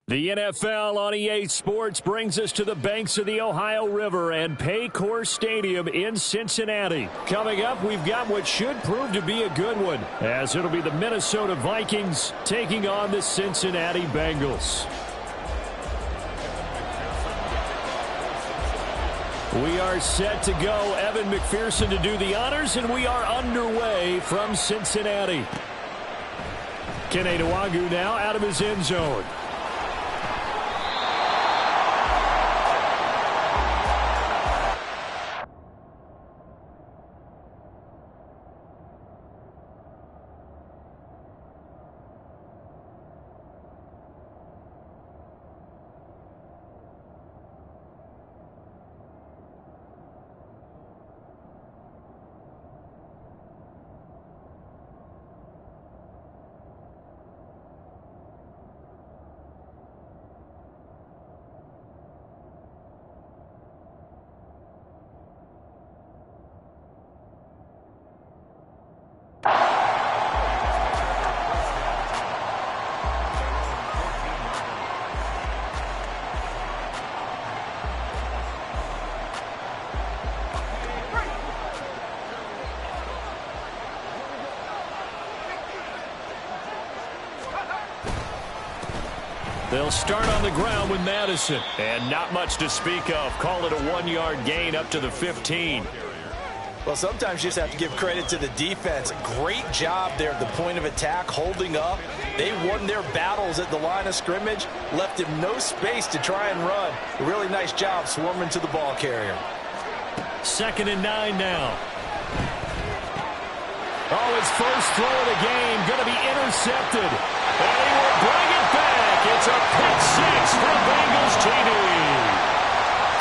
The NFL on EA Sports brings us to the banks of the Ohio River and Paycor Stadium in Cincinnati. Coming up, we've got what should prove to be a good one, as it'll be the Minnesota Vikings taking on the Cincinnati Bengals. We are set to go. Evan McPherson to do the honors, and we are underway from Cincinnati. Kene Nwangwu now out of his end zone. They'll start on the ground with Madison. And not much to speak of. Call it a 1-yard gain up to the 15. Well, sometimes you just have to give credit to the defense. Great job there at the point of attack, holding up. They won their battles at the line of scrimmage, left him no space to try and run. A really nice job swarming to the ball carrier. 2nd and 9 now. Oh, his first throw of the game going to be intercepted. And he will bring it back. It's a pick six for Bengals TD.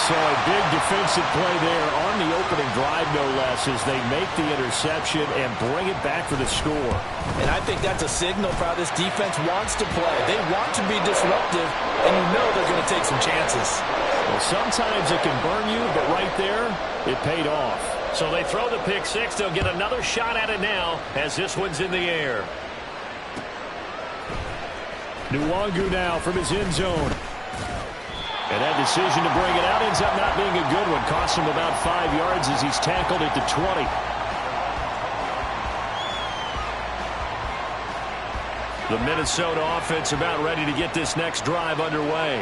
So a big defensive play there on the opening drive, no less, as they make the interception and bring it back for the score. And I think that's a signal for how this defense wants to play. They want to be disruptive, and you know they're going to take some chances. Well, sometimes it can burn you, but right there, it paid off. So they throw the pick six. They'll get another shot at it now as this one's in the air. Nwangwu now from his end zone. And that decision to bring it out ends up not being a good one. Costs him about 5 yards as he's tackled at the 20. The Minnesota offense about ready to get this next drive underway.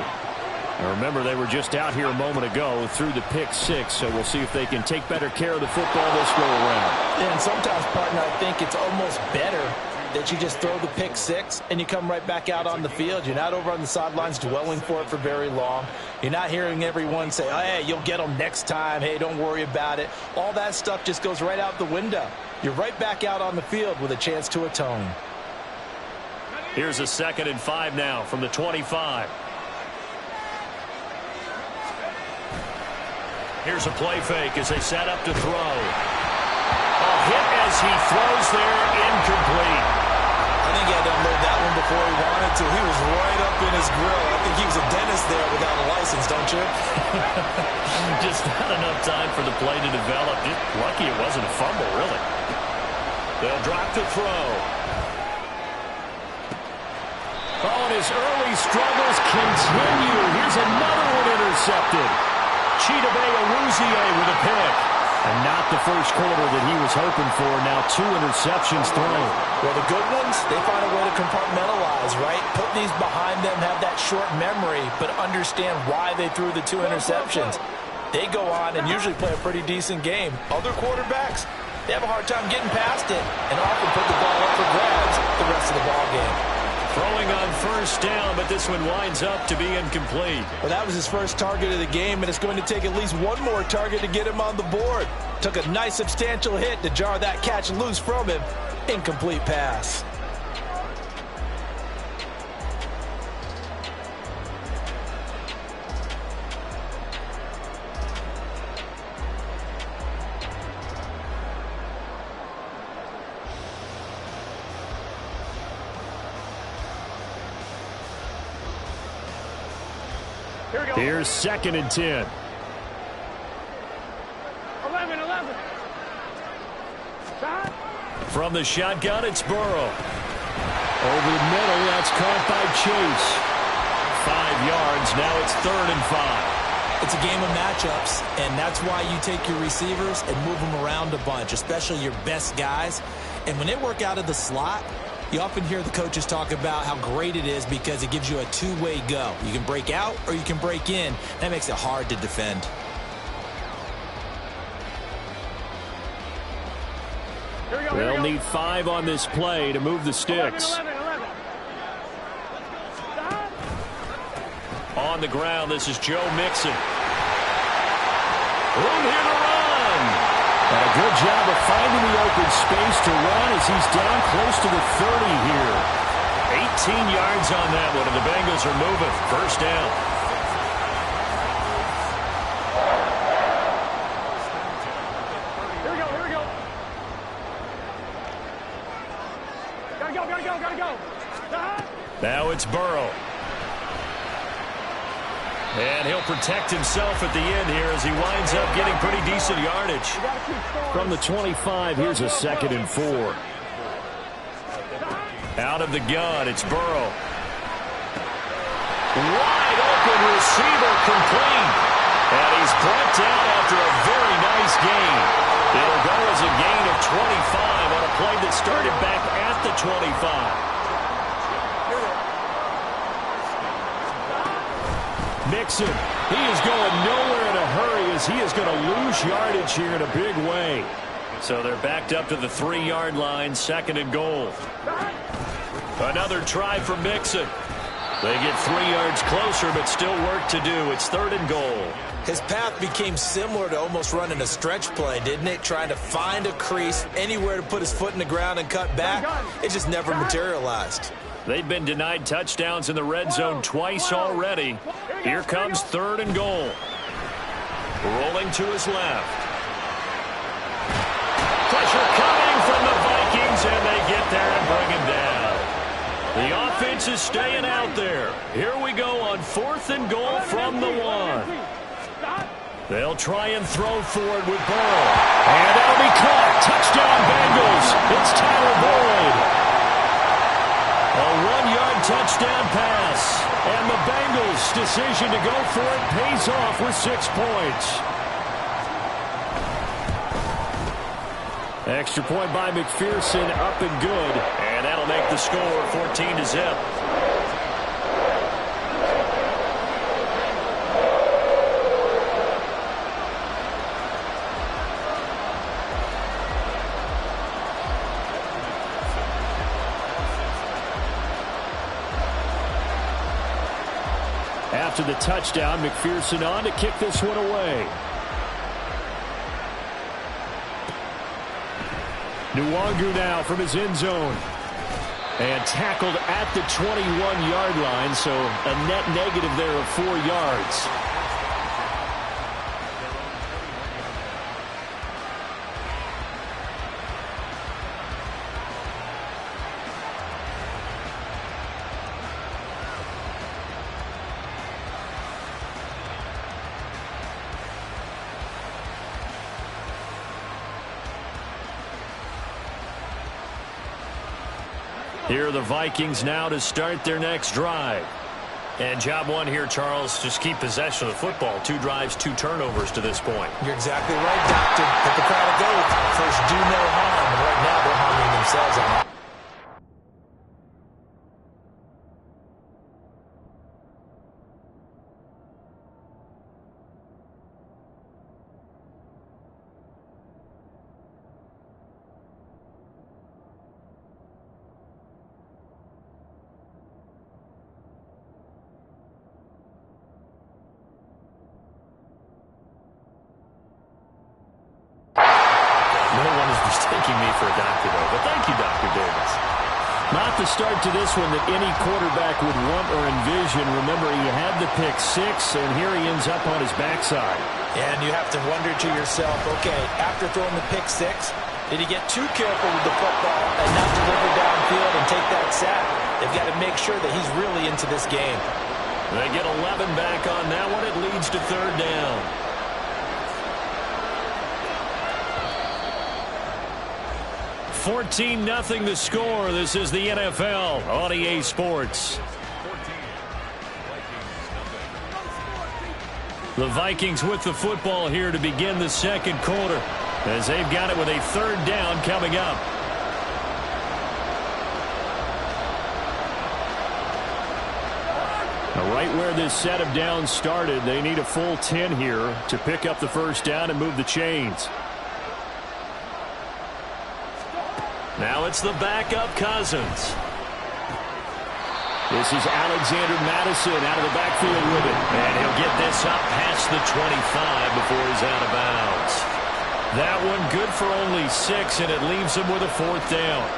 Now remember, they were just out here a moment ago through the pick six, so we'll see if they can take better care of the football this go around. And sometimes, partner, I think it's almost better that you just throw the pick six and you come right back out on the field. You're not over on the sidelines dwelling for it for very long. You're not hearing everyone say, oh, hey, you'll get them next time. Hey, don't worry about it. All that stuff just goes right out the window. You're right back out on the field with a chance to atone. Here's a 2nd and 5 now from the 25. Here's a play fake as they set up to throw. A hit as he throws there, incomplete. I think he had to unload that one before he wanted to. He was right up in his grill. I think he was a dentist there without a license, don't you? Just not enough time for the play to develop. Just lucky it wasn't a fumble, really. They'll drop to throw. Oh, and his early struggles continue. Here's another one intercepted. Chidobe Awuzie with a pick. And not the first quarter that he was hoping for. Now 2 interceptions thrown. Well, the good ones, they find a way to compartmentalize, right? Put these behind them, have that short memory, but understand why they threw the 2 interceptions. They go on and usually play a pretty decent game. Other quarterbacks, they have a hard time getting past it and often put the ball up for grabs the rest of the ball game. Throwing on first down, but this one winds up to be incomplete. Well, that was his first target of the game, and it's going to take at least one more target to get him on the board. Took a nice substantial hit to jar that catch loose from him. Incomplete pass. Here's 2nd and 10. 11. From the shotgun, it's Burrow. Over the middle, that's caught by Chase. yards. Now it's 3rd and 5. It's a game of matchups, and that's why you take your receivers and move them around a bunch, especially your best guys. And when they work out of the slot, you often hear the coaches talk about how great it is because it gives you a two-way go. You can break out or you can break in. That makes it hard to defend. They'll need 5 on this play to move the sticks. On the ground, this is Joe Mixon. Room here to run. And a good job of finding the open space to run as he's down close to the 30 here. 18 yards on that one, and the Bengals are moving. First down. Now it's Burrow. And he'll protect himself at the end here as he winds up getting pretty decent yardage. From the 25, here's a 2nd and 4. Out of the gun, it's Burrow. Wide open receiver complete. And he's brought down after a very nice gain. It'll go as a gain of 25 on a play that started back at the 25. Mixon, he is going nowhere in a hurry as he is going to lose yardage here in a big way. So they're backed up to the 3-yard line, 2nd and goal. Another try for Mixon. They get 3 yards closer, but still work to do. It's 3rd and goal. His path became similar to almost running a stretch play, didn't it? Trying to find a crease, anywhere to put his foot in the ground and cut back. It just never materialized. They've been denied touchdowns in the red zone twice already. Here comes 3rd and goal. Rolling to his left. Pressure coming from the Vikings, and they get there and bring him down. The offense is staying out there. Here we go on 4th and goal from the 1. They'll try and throw for it with Burrow. And that'll be caught. Touchdown Bengals. It's Tyler Boyd. A 1-yard touchdown pass. And the Bengals' decision to go for it pays off with 6 points. Extra point by McPherson, up and good. And that'll make the score 14-0. After the touchdown, McPherson on to kick this one away. Nwangu now from his end zone. And tackled at the 21-yard line, so a net negative there of 4 yards. Here are the Vikings now to start their next drive. And job one here, Charles, just keep possession of the football. 2 drives, 2 turnovers to this point. You're exactly right, Doctor. Let the crowd go. First, do no harm. Right now, they're harming themselves on that. For a doctor, though. But thank you, Dr. Davis. Not the start to this one that any quarterback would want or envision. Remember, he had the pick 6, and here he ends up on his backside. And you have to wonder to yourself, okay, after throwing the pick 6, did he get too careful with the football and not deliver downfield and take that sack? They've got to make sure that he's really into this game. They get 11 back on that one. It leads to 3rd down. 14-0 the score. This is the NFL on EA Sports. The Vikings with the football here to begin the second quarter, as they've got it with a third down coming up. Now, right where this set of downs started, they need a full 10 here to pick up the first down and move the chains. Now it's the backup Cousins. This is Alexander Madison out of the backfield with it. And he'll get this up past the 25 before he's out of bounds. That one good for only 6, and it leaves him with a fourth down.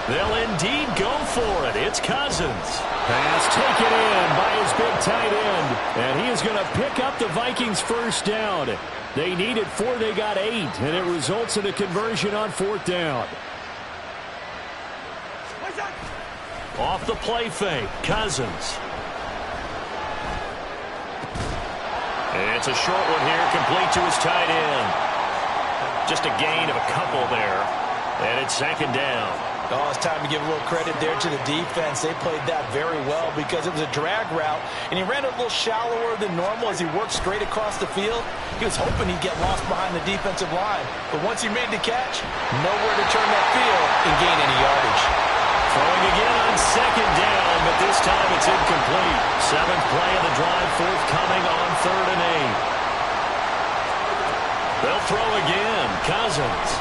They'll indeed go for it. It's Cousins. Pass taken in by his big tight end. And he is going to pick up the Vikings' first down. They needed 4, they got 8, and it results in a conversion on fourth down. Off the play fake, Cousins. And it's a short one here, complete to his tight end. Just a gain of a couple there, and it's second down. Oh, it's time to give a little credit there to the defense. They played that very well because it was a drag route, and he ran it a little shallower than normal as he worked straight across the field. He was hoping he'd get lost behind the defensive line, but once he made the catch, nowhere to turn that field and gain any yardage. Throwing again on second down, but this time it's incomplete. 7th play of the drive, forthcoming on 3rd and 8. They'll throw again. Cousins.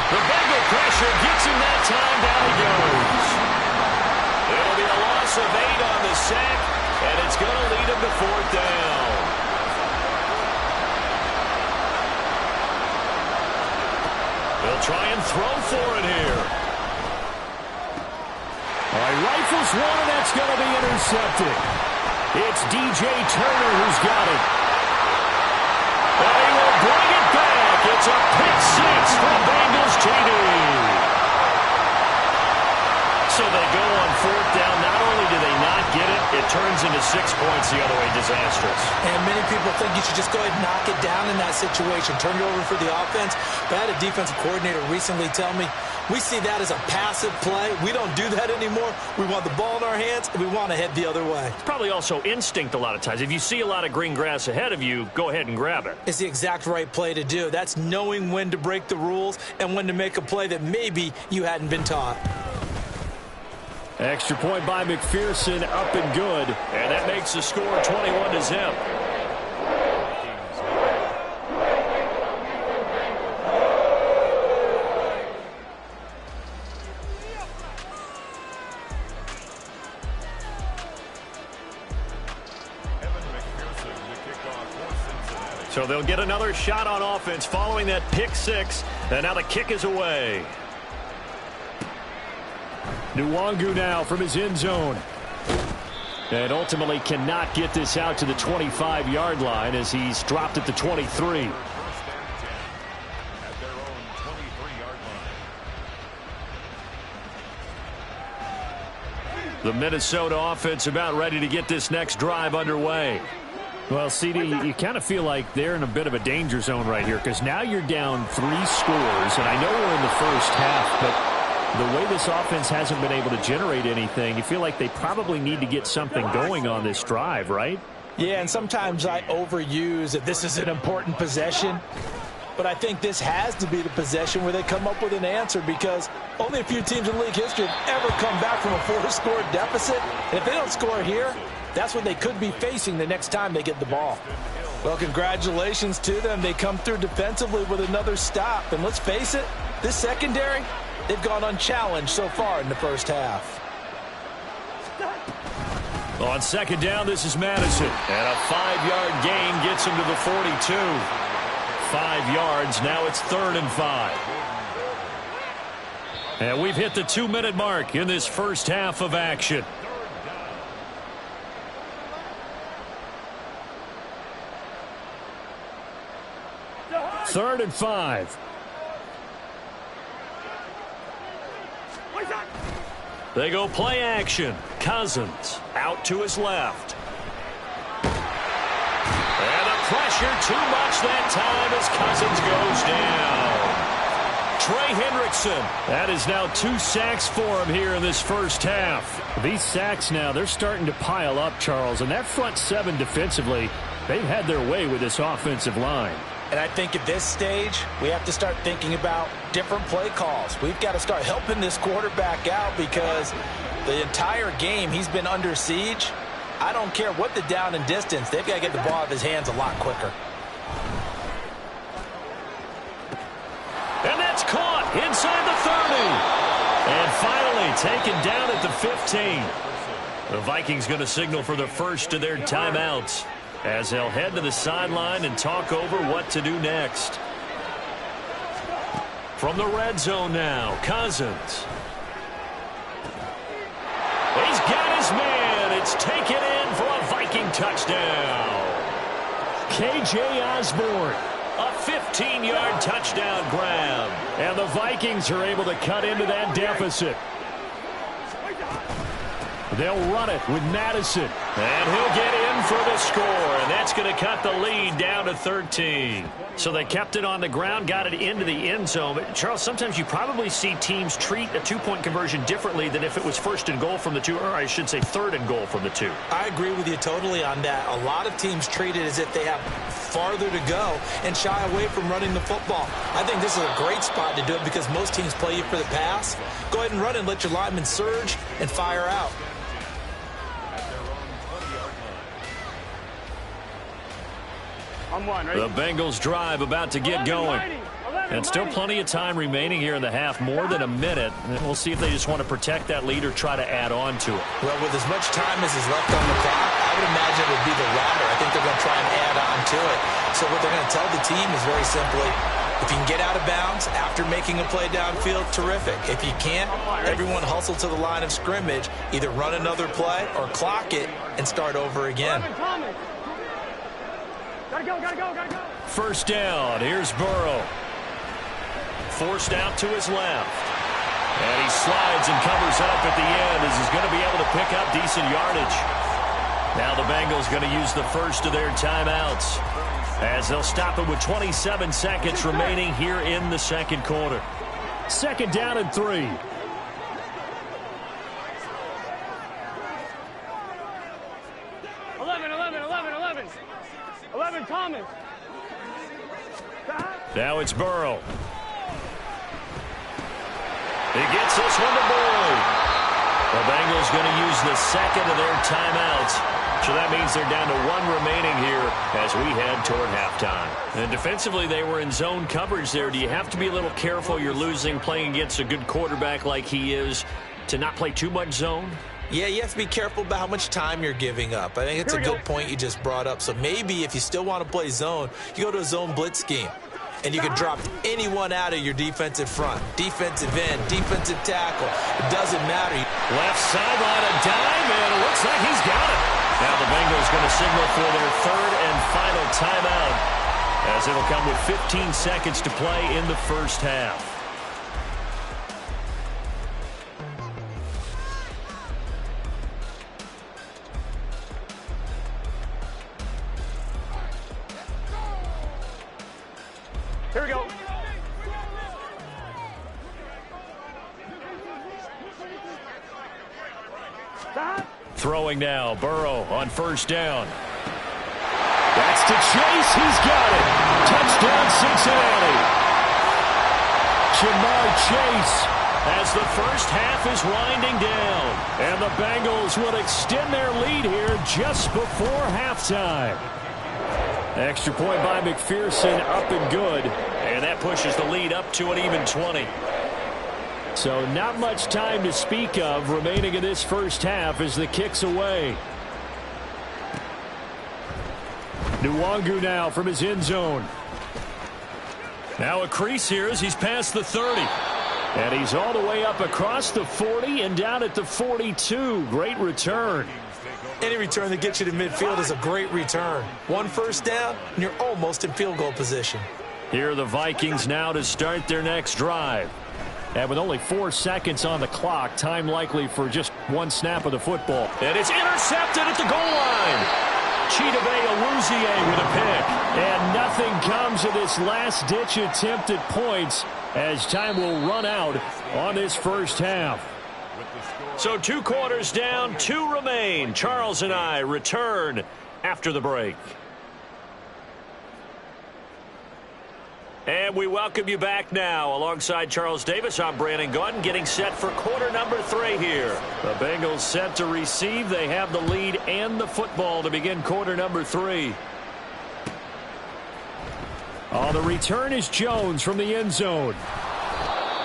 The Bengal pressure gets him that time. Down he goes. It'll be a loss of 8 on the sack, and it's going to lead him to fourth down. They'll try and throw for it here. All right, rifles one, and that's going to be intercepted. It's DJ Turner who's got it. And he will bring it back. It's a pick 6 for Bengals TD. So they go on fourth down. Not only do they not get it, it turns into 6 points the other way. Disastrous. And many people think you should just go ahead and knock it down in that situation. Turn it over for the offense. But I had a defensive coordinator recently tell me, we see that as a passive play. We don't do that anymore. We want the ball in our hands, and we want to head the other way. It's probably also instinct a lot of times. If you see a lot of green grass ahead of you, go ahead and grab it. It's the exact right play to do. That's knowing when to break the rules and when to make a play that maybe you hadn't been taught. Extra point by McPherson, up and good. And that makes the score 21-0. So they'll get another shot on offense following that pick 6. And now the kick is away. Nwangu now from his end zone. And ultimately cannot get this out to the 25-yard line as he's dropped at the 23. The Minnesota offense about ready to get this next drive underway. Well, CD, you kind of feel like they're in a bit of a danger zone right here because now you're down 3 scores, and I know we're in the first half, but the way this offense hasn't been able to generate anything, you feel like they probably need to get something going on this drive, right? Yeah, and sometimes I overuse that this is an important possession. But I think this has to be the possession where they come up with an answer because only a few teams in league history have ever come back from a 4-score deficit. And if they don't score here, that's what they could be facing the next time they get the ball. Well, congratulations to them. They come through defensively with another stop. And let's face it, this secondary, they've gone unchallenged so far in the first half. On second down, this is Madison. And a 5-yard gain gets him to the 42. 5 yards. Now it's 3rd and 5. And we've hit the 2-minute mark in this first half of action. Third and 5. They go play action. Cousins out to his left. And the pressure too much that time as Cousins goes down. Trey Hendrickson. That is now 2 sacks for him here in this first half. These sacks now, they're starting to pile up, Charles. And that front seven defensively, they've had their way with this offensive line. And I think at this stage, we have to start thinking about different play calls. We've got to start helping this quarterback out because the entire game he's been under siege. I don't care what the down and distance. They've got to get the ball out of his hands a lot quicker. And that's caught inside the 30. And finally taken down at the 15. The Vikings going to signal for the first of their timeouts as they'll head to the sideline and talk over what to do next. From the red zone now, Cousins. He's got his man. It's taken in for a Viking touchdown. K.J. Osborne. A 15-yard touchdown grab. And the Vikings are able to cut into that deficit. They'll run it with Madison. And he'll get in for the score. And that's going to cut the lead down to 13. So they kept it on the ground, got it into the end zone. But Charles, sometimes you probably see teams treat a two-point conversion differently than if it was first and goal from the 2, or I should say third and goal from the 2. I agree with you totally on that. A lot of teams treat it as if they have farther to go and shy away from running the football. I think this is a great spot to do it because most teams play you for the pass. Go ahead and run and let your linemen surge and fire out. The Bengals drive about to get going. And still plenty of time remaining here in the half, more than a minute. And we'll see if they just want to protect that lead or try to add on to it. Well, with as much time as is left on the clock, I would imagine it would be the latter. I think they're going to try and add on to it. So what they're going to tell the team is very simply, if you can get out of bounds after making a play downfield, terrific. If you can't, everyone hustle to the line of scrimmage, either run another play or clock it and start over again. Gotta go. First down. Here's Burrow. Forced out to his left. And he slides and covers up at the end as he's going to be able to pick up decent yardage. Now the Bengals going to use the first of their timeouts as they'll stop it with 27 seconds remaining here in the second quarter. Second down and 3. Thomas. Now it's Burrow. He gets this one to Boyd. The Bengals going to use the second of their timeouts. So that means they're down to 1 remaining here as we head toward halftime. And defensively, they were in zone coverage there. Do you have to be a little careful? You're losing, playing against a good quarterback like he is, to not play too much zone? Yeah, you have to be careful about how much time you're giving up. I think it's a good point you just brought up. So maybe if you still want to play zone, you go to a zone blitz scheme. And you can drop anyone out of your defensive front. Defensive end, defensive tackle. It doesn't matter. Left sideline, a dime, and it looks like he's got it. Now the Bengals going to signal for their third and final timeout as it'll come with 15 seconds to play in the first half. Here we go. Throwing now, Burrow on first down. That's to Chase. He's got it. Touchdown, Cincinnati. Jamar Chase As the first half is winding down. And the Bengals will extend their lead here just before halftime. Extra point by McPherson, up and good. And that pushes the lead up to an even 20. So not much time to speak of remaining in this first half as the kick's away. Nwangu now from his end zone. Now a crease here as he's past the 30. And he's all the way up across the 40 and down at the 42. Great return. Any return that gets you to midfield is a great return. One first down, and you're almost in field goal position. Here are the Vikings now to start their next drive. And with only 4 seconds on the clock, time likely for just one snap of the football. And it's intercepted at the goal line. Chidobe Awuzie with a pick. And nothing comes of this last-ditch attempt at points as time will run out on this first half. So 2 quarters down, 2 remain. Charles and I return after the break. And we welcome you back now. Alongside Charles Davis, I'm Brandon Gaudin, getting set for quarter number 3 here. The Bengals set to receive. They have the lead and the football to begin quarter number 3. On the return is Jones from the end zone.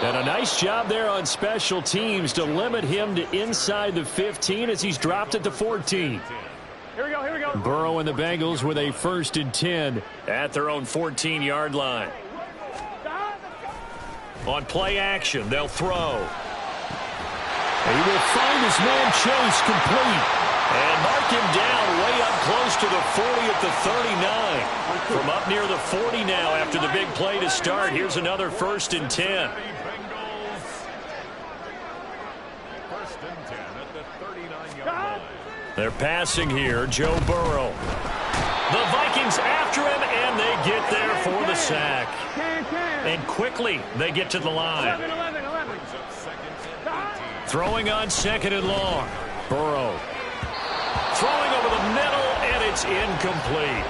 And a nice job there on special teams to limit him to inside the 15 as he's dropped at the 14. Here we go, here we go. Burrow and the Bengals with a 1st and 10 at their own 14-yard line. On play action, they'll throw. He will find his man Chase complete. And mark him down way up close to the 40 at the 39. From up near the 40 now after the big play to start. Here's another 1st and 10. They're passing here, Joe Burrow. The Vikings after him, and they get there for the sack. And quickly, they get to the line. 11. Throwing on 2nd and long. Burrow. Throwing over the middle, and it's incomplete.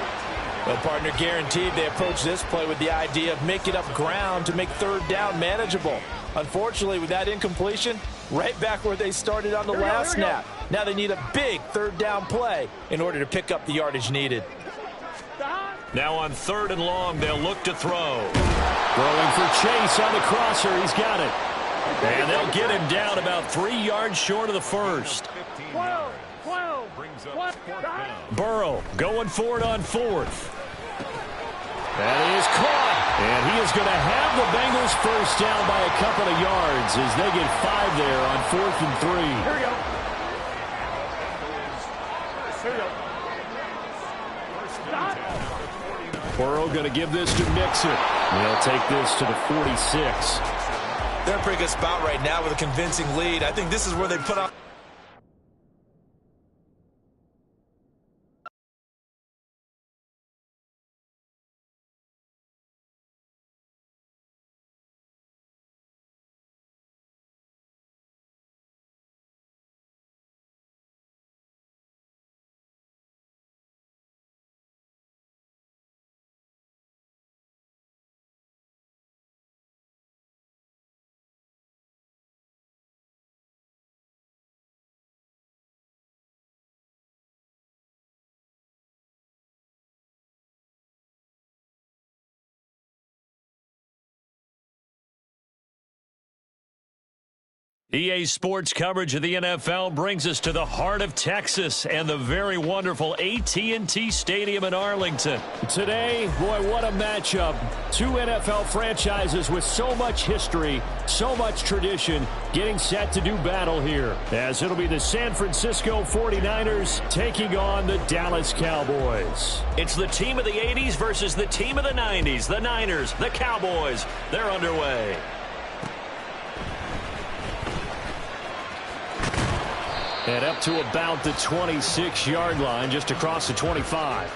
Well, partner, guaranteed they approach this play with the idea of making up ground to make 3rd down manageable. Unfortunately, with that incompletion, right back where they started on the last snap. Now they need a big 3rd down play in order to pick up the yardage needed. Now on 3rd and long, they'll look to throw. Throwing for Chase on the crosser. He's got it. And they'll get him down about 3 yards short of the 1st. 12. Burrow going for it on 4th. That is caught. And he is going to have the Bengals 1st down by a couple of yards as they get 5 there on 4th and 3. Here we go. Burrow going to give this to Mixon. They'll take this to the 46. They're in a pretty good spot right now with a convincing lead. I think this is where they put on. EA Sports coverage of the NFL brings us to the heart of Texas and the very wonderful AT&T Stadium in Arlington. Today, boy, what a matchup. 2 NFL franchises with so much history, so much tradition, getting set to do battle here. As it'll be the San Francisco 49ers taking on the Dallas Cowboys. It's the team of the 80s versus the team of the 90s. The Niners, the Cowboys, they're underway. And up to about the 26-yard line, just across the 25.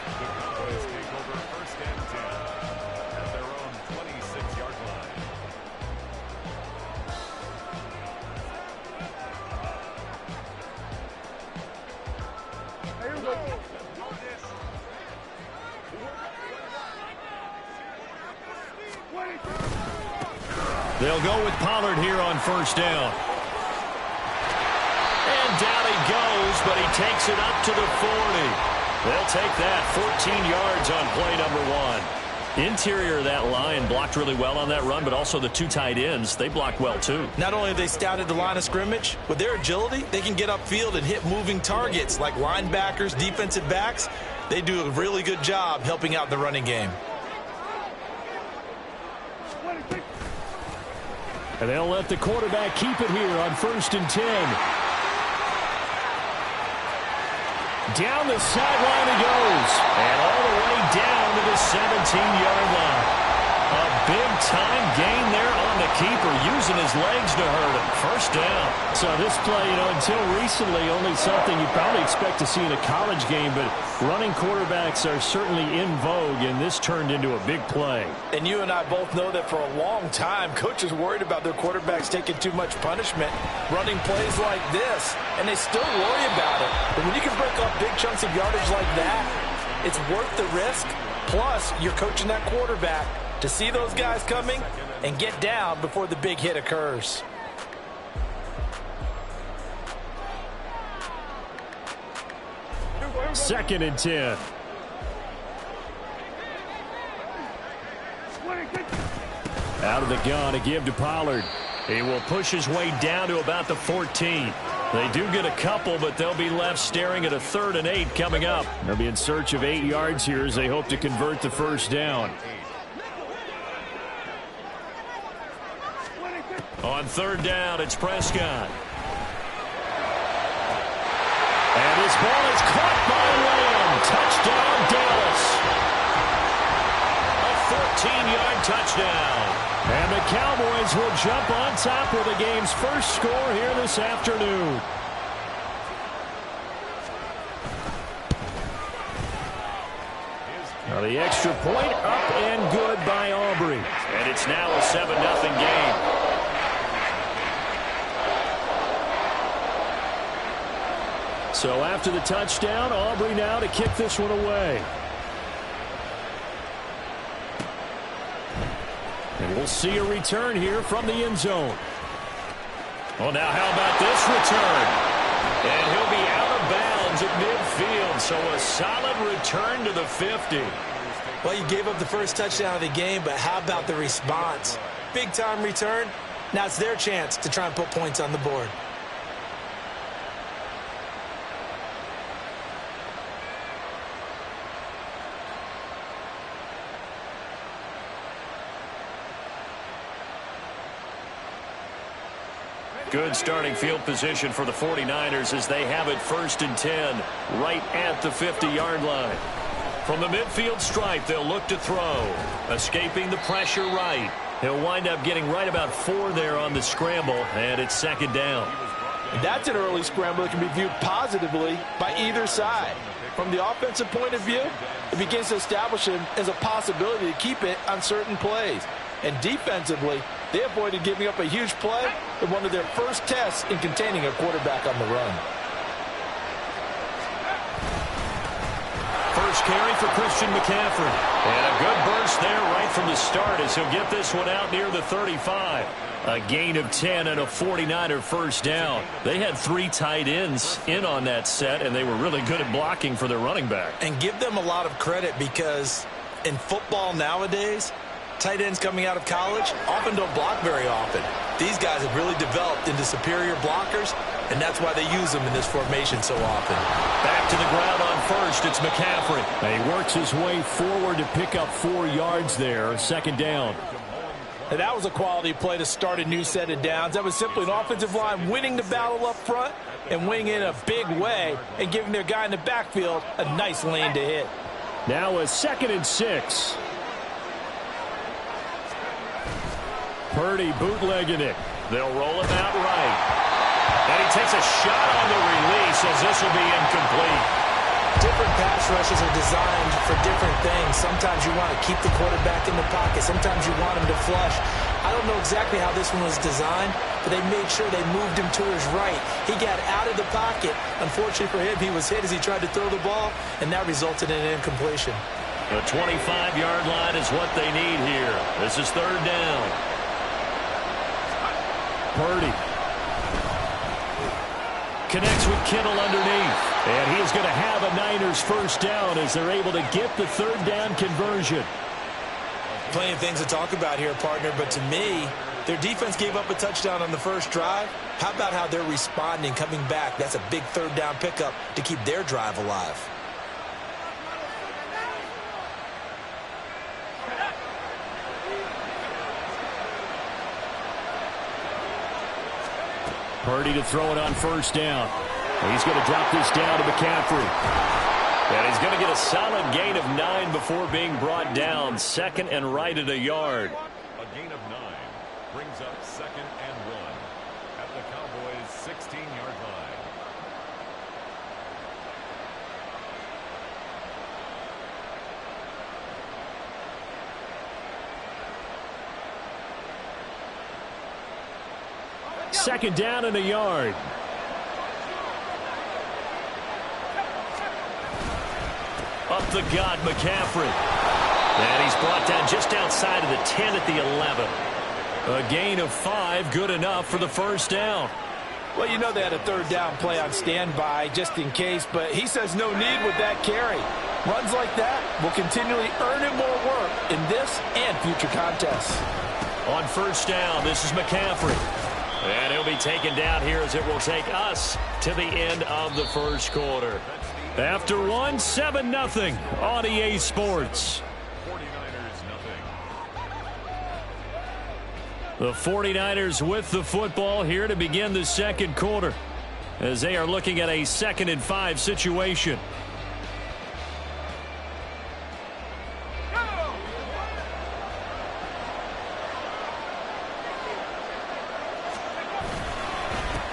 They'll go with Pollard here on 1st down. And down he goes, but he takes it up to the 40. They'll take that 14 yards on play number 1. Interior of that line blocked really well on that run, but also the 2 tight ends, they blocked well too. Not only have they scouted the line of scrimmage, with their agility, they can get upfield and hit moving targets like linebackers, defensive backs. They do a really good job helping out the running game. And they'll let the quarterback keep it here on 1st and 10. Down the sideline he goes. And all the way down to the 17-yard line. A big-time gain there on the keeper, using his legs to hurt him. First down. So this play, until recently, only something you probably expect to see in a college game, but running quarterbacks are certainly in vogue, and this turned into a big play. And you and I both know that for a long time, coaches worried about their quarterbacks taking too much punishment, running plays like this, and they still worry about it. But when you can break up big chunks of yardage like that, it's worth the risk. Plus, you're coaching that quarterback to see those guys coming and get down before the big hit occurs. Second and 10. Out of the gun to give to Pollard. He will push his way down to about the 14. They do get a couple, but they'll be left staring at a 3rd and 8 coming up. They'll be in search of 8 yards here as they hope to convert the first down. On 3rd down, it's Prescott. And his ball is caught by Lamb. Touchdown, Dallas. A 14-yard touchdown. And the Cowboys will jump on top with the game's first score here this afternoon. Now the extra point up and good by Aubrey. And it's now a 7-0 game. So after the touchdown, Aubrey now to kick this one away. And we'll see a return here from the end zone. Well, now how about this return? And he'll be out of bounds at midfield, so a solid return to the 50. Well, you gave up the first touchdown of the game, but how about the response? Big-time return. Now it's their chance to try and put points on the board. Good starting field position for the 49ers as they have it 1st and 10 right at the 50-yard line. From the midfield stripe, they'll look to throw. Escaping the pressure right. He'll wind up getting right about 4 there on the scramble, and it's 2nd down. That's an early scramble that can be viewed positively by either side. From the offensive point of view, it begins to establish him as a possibility to keep it on certain plays. And defensively, they avoided giving up a huge play in one of their first tests in containing a quarterback on the run. First carry for Christian McCaffrey. And a good burst there right from the start as he'll get this one out near the 35. A gain of 10 and a 49er first down. They had 3 tight ends in on that set, and they were really good at blocking for their running back. And give them a lot of credit because in football nowadays, tight ends coming out of college often don't block very often. These guys have really developed into superior blockers, and that's why they use them in this formation so often. Back to the ground on first, it's McCaffrey. And he works his way forward to pick up 4 yards there, 2nd down. And that was a quality play to start a new set of downs. That was simply an offensive line winning the battle up front and winning in a big way and giving their guy in the backfield a nice lane to hit. Now a 2nd and 6. Purdy bootlegging it. They'll roll him out right. And he takes a shot on the release as this will be incomplete. Different pass rushes are designed for different things. Sometimes you want to keep the quarterback in the pocket. Sometimes you want him to flush. I don't know exactly how this one was designed, but they made sure they moved him to his right. He got out of the pocket. Unfortunately for him, he was hit as he tried to throw the ball, and that resulted in an incompletion. The 25-yard line is what they need here. This is 3rd down. Purdy connects with Kittle underneath. And he's going to have a Niners first down as they're able to get the 3rd down conversion. Plenty of things to talk about here, partner, but to me, their defense gave up a touchdown on the first drive. How about how they're responding, coming back? That's a big 3rd down pickup to keep their drive alive. Purdy to throw it on first down. He's going to drop this down to McCaffrey. And he's going to get a solid gain of 9 before being brought down. Second and right at a yard. A gain of 9 brings up 2nd and 1 at the Cowboys' 16-yard line. Second down and a yard. Up the gut, McCaffrey. And he's brought down just outside of the 10 at the 11. A gain of 5, good enough for the first down. Well, you know they had a third down play on standby just in case, but he says no need with that carry. Runs like that will continually earn him more work in this and future contests. On first down, this is McCaffrey. And he'll be taken down here as it will take us to the end of the first quarter. After one, 7-0 on EA Sports. 49ers nothing. The 49ers with the football here to begin the second quarter as they are looking at a 2nd and 5 situation.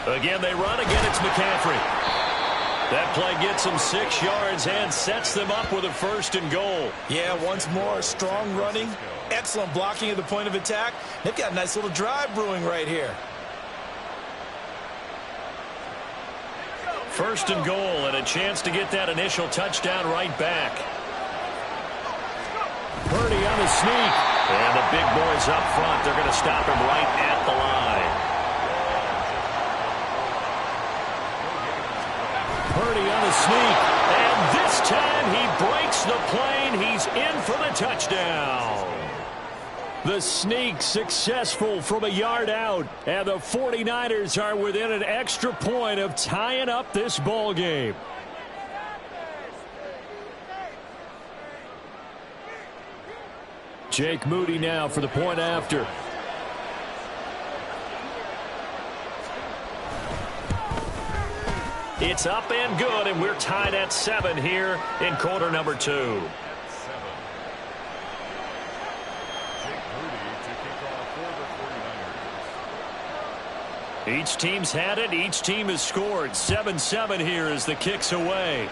Again, they run. Again, it's McCaffrey. That play gets them 6 yards and sets them up with a 1st and goal. Yeah, once more, strong running, excellent blocking at the point of attack. They've got a nice little drive brewing right here. 1st and goal and a chance to get that initial touchdown right back. Purdy on the sneak. And the big boys up front. They're going to stop him right at the line. Purdy on the sneak, and this time he breaks the plane. He's in for the touchdown. The sneak successful from a yard out, and the 49ers are within an extra point of tying up this ball game. Jake Moody now for the point after. It's up and good, and we're tied at 7 here in quarter number 2. 7. Jake Moody to kick off for the 49ers. Each team's had it. Each team has scored. 7-7 here as the kick's away.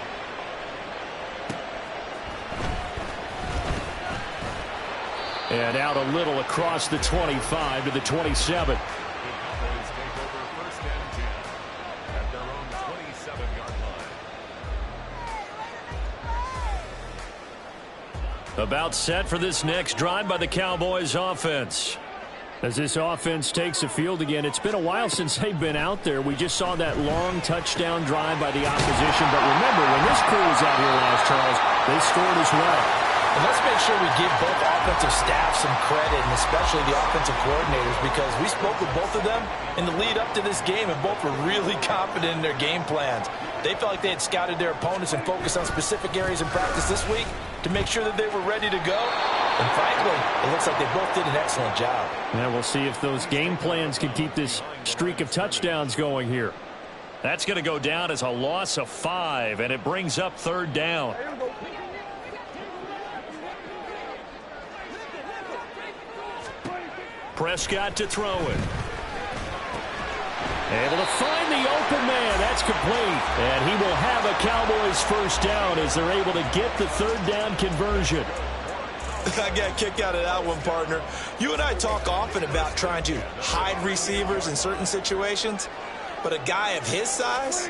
And out a little across the 25 to the 27. About set for this next drive by the Cowboys offense. As this offense takes the field again, it's been a while since they've been out there. We just saw that long touchdown drive by the opposition. But remember, when this crew was out here last, Charles, they scored as well. And let's make sure we give both offensive staffs some credit, and especially the offensive coordinators, because we spoke with both of them in the lead up to this game, and both were really confident in their game plans. They felt like they had scouted their opponents and focused on specific areas in practice this week to make sure that they were ready to go. And frankly, it looks like they both did an excellent job. And we'll see if those game plans can keep this streak of touchdowns going here. That's going to go down as a loss of 5, and it brings up 3rd down. Prescott to throw it. Able to find the open man. That's complete. And he will have a Cowboys 1st down as they're able to get the 3rd down conversion. I got a kick out of that one, partner. You and I talk often about trying to hide receivers in certain situations, but a guy of his size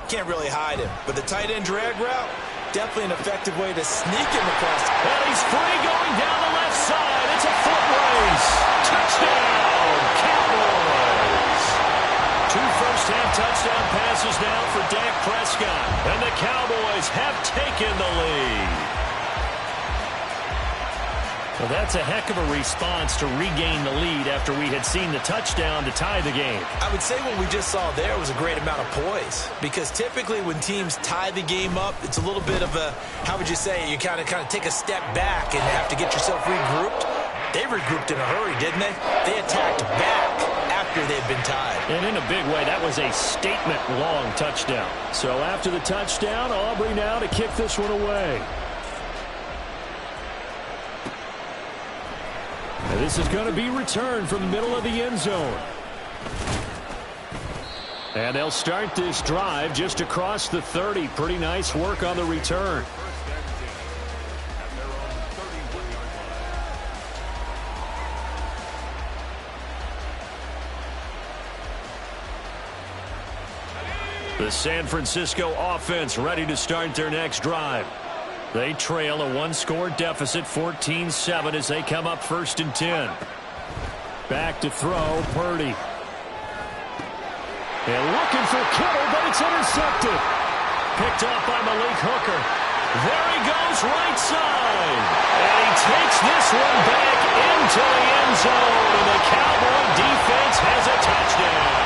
can't really hide him. But the tight end drag route, definitely an effective way to sneak him across. And he's free going down the left side. It's a foot race. Touchdown, Cowboys. 2 first-half touchdown passes now for Dak Prescott. And the Cowboys have taken the lead. Well, that's a heck of a response to regain the lead after we had seen the touchdown to tie the game. I would say what we just saw there was a great amount of poise, because typically when teams tie the game up, it's a little bit of a, how would you say, you kind of take a step back and have to get yourself regrouped. They regrouped in a hurry, didn't they? They attacked back after they've been tied. And in a big way, that was a statement-long touchdown. So after the touchdown, Aubrey now to kick this one away. And this is going to be returned from the middle of the end zone. And they'll start this drive just across the 30. Pretty nice work on the return. The San Francisco offense ready to start their next drive. They trail a one-score deficit, 14-7, as they come up 1st and 10. Back to throw, Purdy. And looking for Kittle, but it's intercepted. Picked up by Malik Hooker. There he goes, right side. And he takes this one back into the end zone. And the Cowboy defense has a touchdown.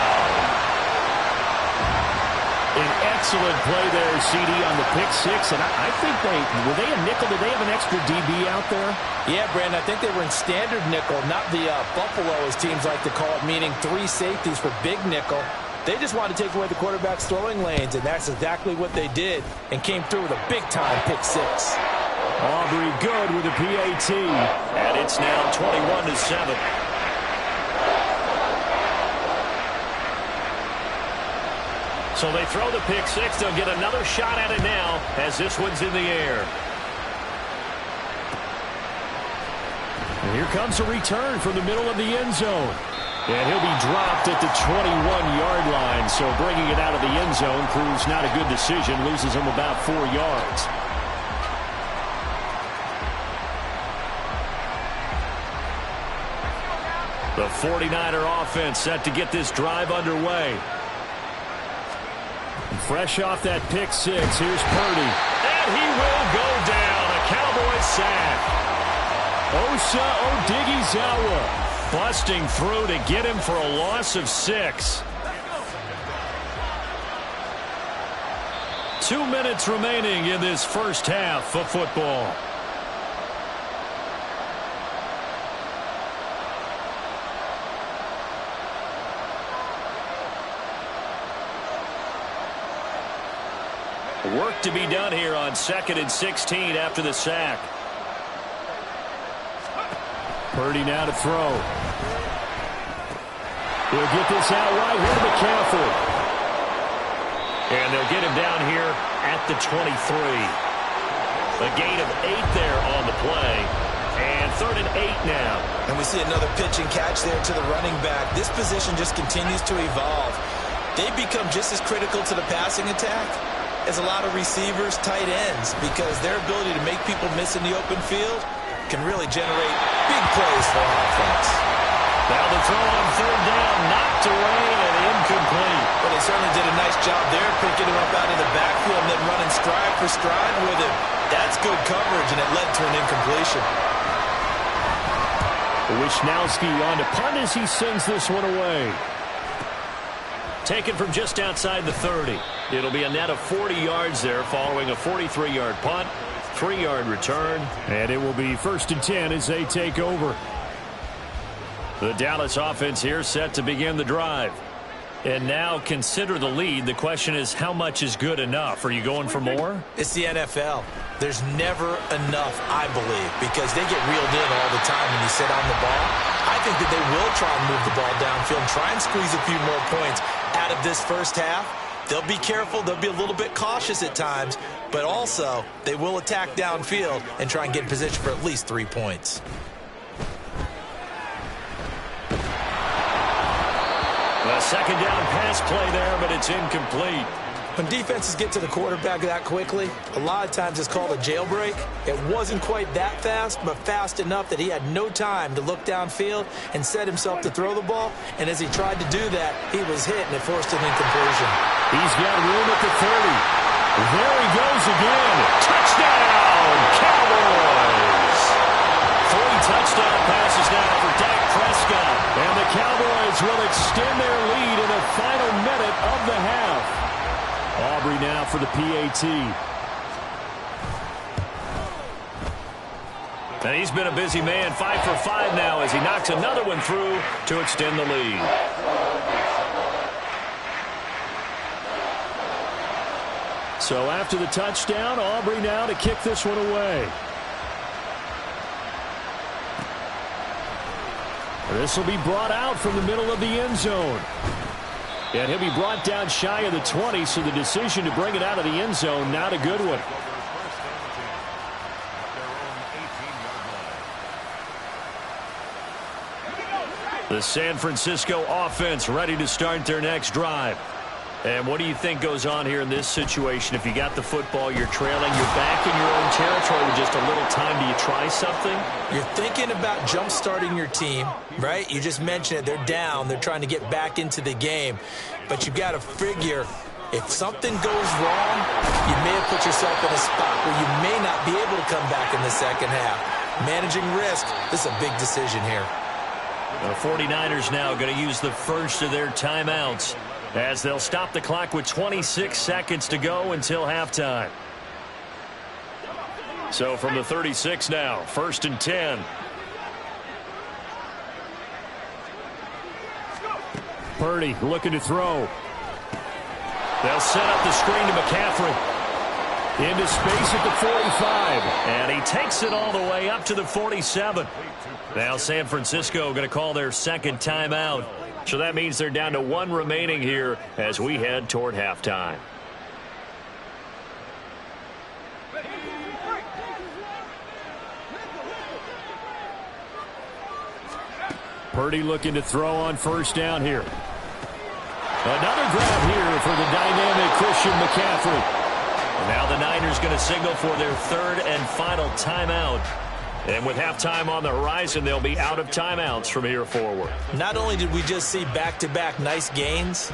An excellent play there, CD, on the pick six. And I think were they a nickel? Did they have an extra DB out there? Yeah, Brandon, I think they were in standard nickel, not the Buffalo, as teams like to call it, meaning 3 safeties for big nickel. They just wanted to take away the quarterback's throwing lanes, and that's exactly what they did, and came through with a big-time pick six. Aubrey good with a PAT. And it's now 21-7. So they throw the pick six. They'll get another shot at it now as this one's in the air. And here comes a return from the middle of the end zone. And he'll be dropped at the 21-yard line. So bringing it out of the end zone proves not a good decision. Loses him about 4 yards. The 49er offense set to get this drive underway. Fresh off that pick six, here's Purdy. And he will go down. A Cowboy sack. Osa Odighizuwa busting through to get him for a loss of 6. 2 minutes remaining in this first half of football. Work to be done here on 2nd and 16 after the sack. Purdy now to throw. He'll get this out right here to McCaffrey. And they'll get him down here at the 23. A gain of 8 there on the play. And 3rd and 8 now. And we see another pitch and catch there to the running back. This position just continues to evolve. They become just as critical to the passing attack as a lot of receivers, tight ends, because their ability to make people miss in the open field can really generate big plays for offense. Now the throw on 3rd down, knocked away and incomplete. But they certainly did a nice job there, picking him up out of the backfield and then running stride for stride with him. That's good coverage, and it led to an incompletion. Wisnowski on to punt as he sends this one away. Taken from just outside the 30. It'll be a net of 40 yards there following a 43-yard punt, 3-yard return. And it will be 1st and 10 as they take over. The Dallas offense here set to begin the drive. And now consider the lead. The question is, how much is good enough? Are you going for more? It's the NFL. There's never enough, I believe, because they get reeled in all the time when you sit on the ball. I think that they will try and move the ball downfield and try and squeeze a few more points out of this first half. They'll be careful. They'll be a little bit cautious at times, but also they will attack downfield and try and get in position for at least 3 points. A 2nd down pass play there, but it's incomplete. When defenses get to the quarterback that quickly, a lot of times it's called a jailbreak. It wasn't quite that fast, but fast enough that he had no time to look downfield and set himself to throw the ball. And as he tried to do that, he was hit, and it forced an incompletion. He's got room at the 30. There he goes again. Touchdown, Cowboys! 3 touchdown passes now for Dak Prescott. And the Cowboys will extend their lead in the final minute of the half. Aubrey now for the PAT. And he's been a busy man, 5 for 5 now as he knocks another one through to extend the lead. So after the touchdown, Aubrey now to kick this one away. This will be brought out from the middle of the end zone. And he'll be brought down shy of the 20, so the decision to bring it out of the end zone, not a good one. The San Francisco offense ready to start their next drive. And what do you think goes on here in this situation? If you got the football, you're trailing, you're back in your own territory with just a little time. Do you try something? You're thinking about jump-starting your team, right? You just mentioned it. They're down. They're trying to get back into the game. But you've got to figure, if something goes wrong, you may have put yourself in a spot where you may not be able to come back in the second half. Managing risk, this is a big decision here. The 49ers now going to use the first of their timeouts, as they'll stop the clock with 26 seconds to go until halftime. So from the 36 now, 1st and 10. Purdy looking to throw. They'll set up the screen to McCaffrey. Into space at the 45. And he takes it all the way up to the 47. Now San Francisco going to call their second timeout. So that means they're down to one remaining here as we head toward halftime. Purdy looking to throw on first down here. Another grab here for the dynamic Christian McCaffrey. And now the Niners going to signal for their third and final timeout. And with halftime on the horizon, they'll be out of timeouts from here forward. Not only did we just see back-to-back nice gains,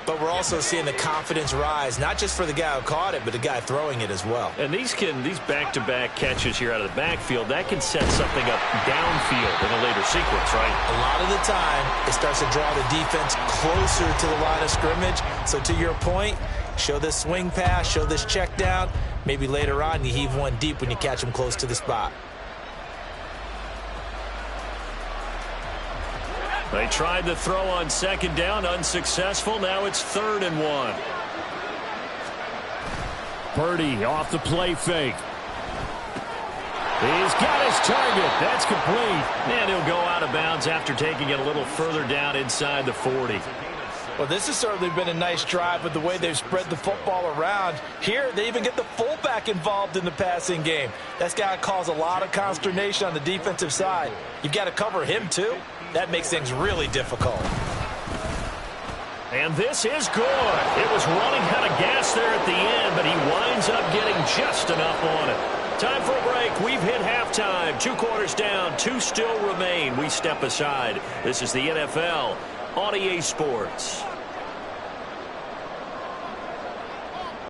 but we're also seeing the confidence rise, not just for the guy who caught it, but the guy throwing it as well. And these back-to-back catches here out of the backfield, that can set something up downfield in a later sequence, right? A lot of the time, it starts to draw the defense closer to the line of scrimmage. So to your point, show this swing pass, show this check down. Maybe later on you heave one deep when you catch them close to the spot. They tried the throw on second down, unsuccessful. Now it's 3rd and 1. Purdy off the play fake. He's got his target. That's complete. And he'll go out of bounds after taking it a little further down inside the 40. Well, this has certainly been a nice drive with the way they've spread the football around. Here, they even get the fullback involved in the passing game. That's got to cause a lot of consternation on the defensive side. You've got to cover him, too. That makes things really difficult. And this is good. It was running out of gas there at the end, but he winds up getting just enough on it. Time for a break. We've hit halftime. 2 quarters down. 2 still remain. We step aside. This is the NFL on EA Sports.